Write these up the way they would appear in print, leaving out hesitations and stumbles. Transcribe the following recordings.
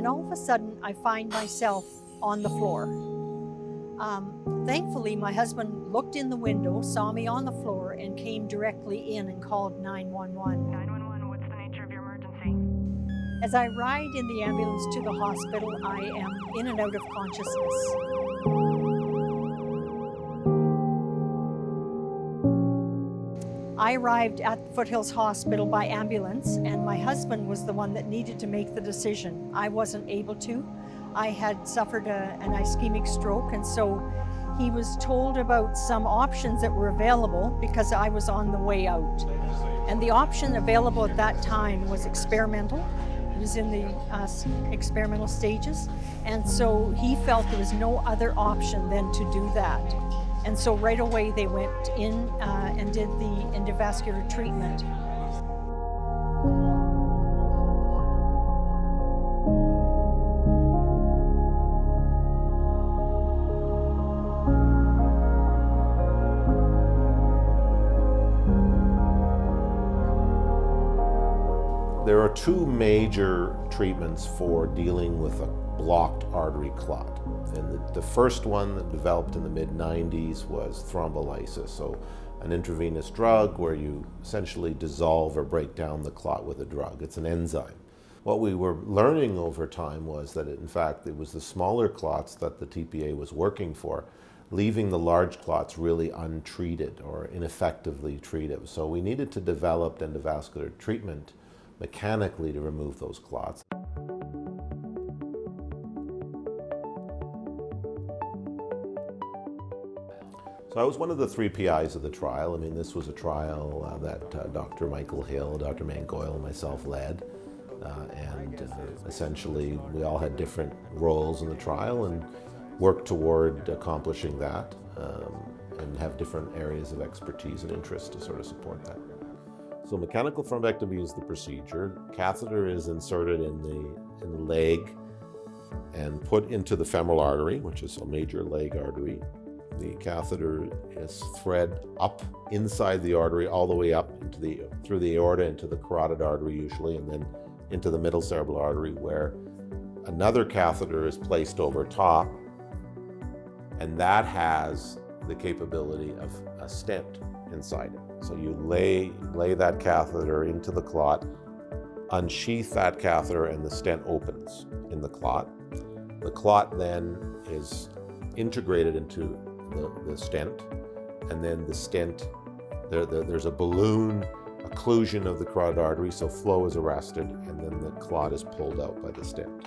and all of a sudden I find myself on the floor. Thankfully, my husband looked in the window, saw me on the floor, and came directly in and called 911. 911, what's the nature of your emergency? As I ride in the ambulance to the hospital, I am in and out of consciousness. I arrived at the Foothills Hospital by ambulance, and my husband was the one that needed to make the decision. I wasn't able to. I had suffered an ischemic stroke, and so he was told about some options that were available because I was on the way out. And the option available at that time was experimental. It was in the experimental stages, and so he felt there was no other option than to do that. And so right away they went in and did the endovascular treatment. There are two major treatments for dealing with a blocked artery clot. And the first one that developed in the mid-90s was thrombolysis, so an intravenous drug where you essentially dissolve or break down the clot with a drug. It's an enzyme. What we were learning over time was that in fact it was the smaller clots that the TPA was working for, leaving the large clots really untreated or ineffectively treated. So we needed to develop endovascular treatment mechanically to remove those clots. So I was one of the 3 PIs of the trial. I mean, this was a trial that Dr. Michael Hill, Dr. Mangoyle, and myself led. Essentially, we all had different roles in the trial and worked toward accomplishing that and have different areas of expertise and interest to sort of support that. So mechanical thrombectomy is the procedure. Catheter is inserted in the leg and put into the femoral artery, which is a major leg artery. The catheter is thread up inside the artery, all the way up into through the aorta into the carotid artery usually, and then into the middle cerebral artery, where another catheter is placed over top, and that has the capability of a stent inside it. So you lay that catheter into the clot, unsheath that catheter, and the stent opens in the clot. The clot then is integrated into the stent, and then the stent, there's a balloon occlusion of the carotid artery, so flow is arrested, and then the clot is pulled out by the stent.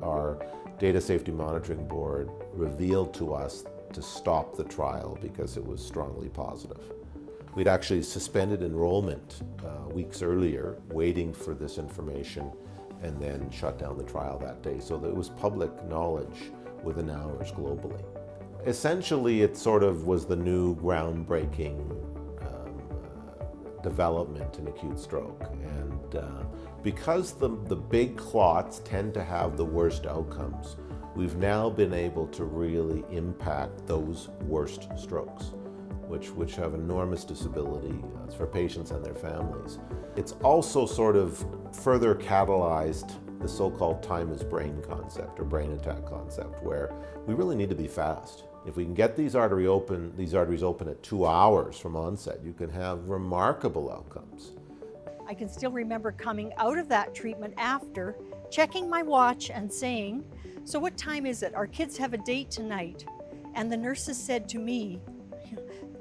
Our Data Safety Monitoring Board revealed to us to stop the trial because it was strongly positive. We'd actually suspended enrollment weeks earlier, waiting for this information, and then shut down the trial that day. So that it was public knowledge within hours globally. Essentially, it sort of was the new groundbreaking development in acute stroke. And because the big clots tend to have the worst outcomes, we've now been able to really impact those worst strokes, which have enormous disability for patients and their families. It's also sort of further catalyzed the so-called time is brain concept or brain attack concept, where we really need to be fast. If we can get these arteries open at 2 hours from onset, you can have remarkable outcomes. I can still remember coming out of that treatment after, checking my watch and saying, "So what time is it? Our kids have a date tonight." And the nurses said to me,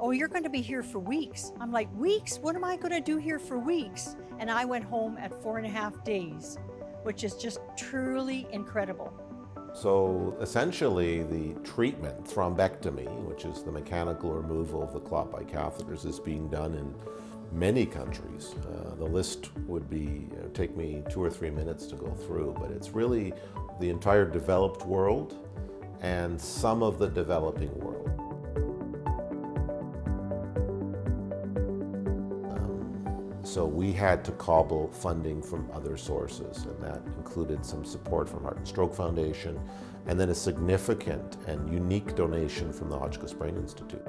"Oh, you're going to be here for weeks." I'm like, "Weeks? What am I going to do here for weeks?" And I went home at 4.5 days, which is just truly incredible. So essentially the treatment, thrombectomy, which is the mechanical removal of the clot by catheters, is being done in many countries. The list would take me 2 or 3 minutes to go through, but it's really the entire developed world and some of the developing world. So we had to cobble funding from other sources, and that included some support from Heart and Stroke Foundation, and then a significant and unique donation from the Hotchkiss Brain Institute.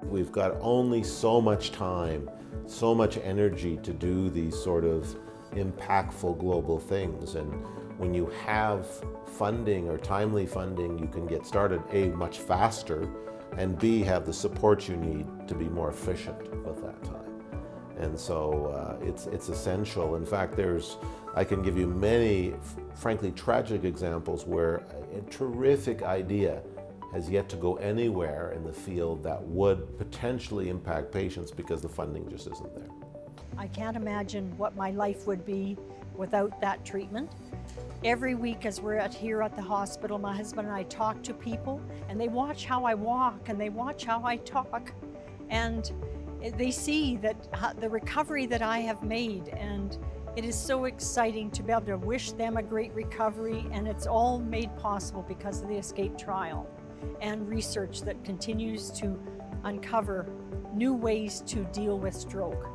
We've got only so much time, so much energy to do these sort of impactful global things. And when you have funding or timely funding, you can get started, A, much faster, and B, have the support you need to be more efficient with that time. And so it's essential. In fact, I can give you many, frankly, tragic examples where a terrific idea has yet to go anywhere in the field that would potentially impact patients because the funding just isn't there. I can't imagine what my life would be without that treatment. Every week as we're here at the hospital, my husband and I talk to people, and they watch how I walk and they watch how I talk, and they see that the recovery that I have made, and it is so exciting to be able to wish them a great recovery, and it's all made possible because of the ESCAPE trial and research that continues to uncover new ways to deal with stroke.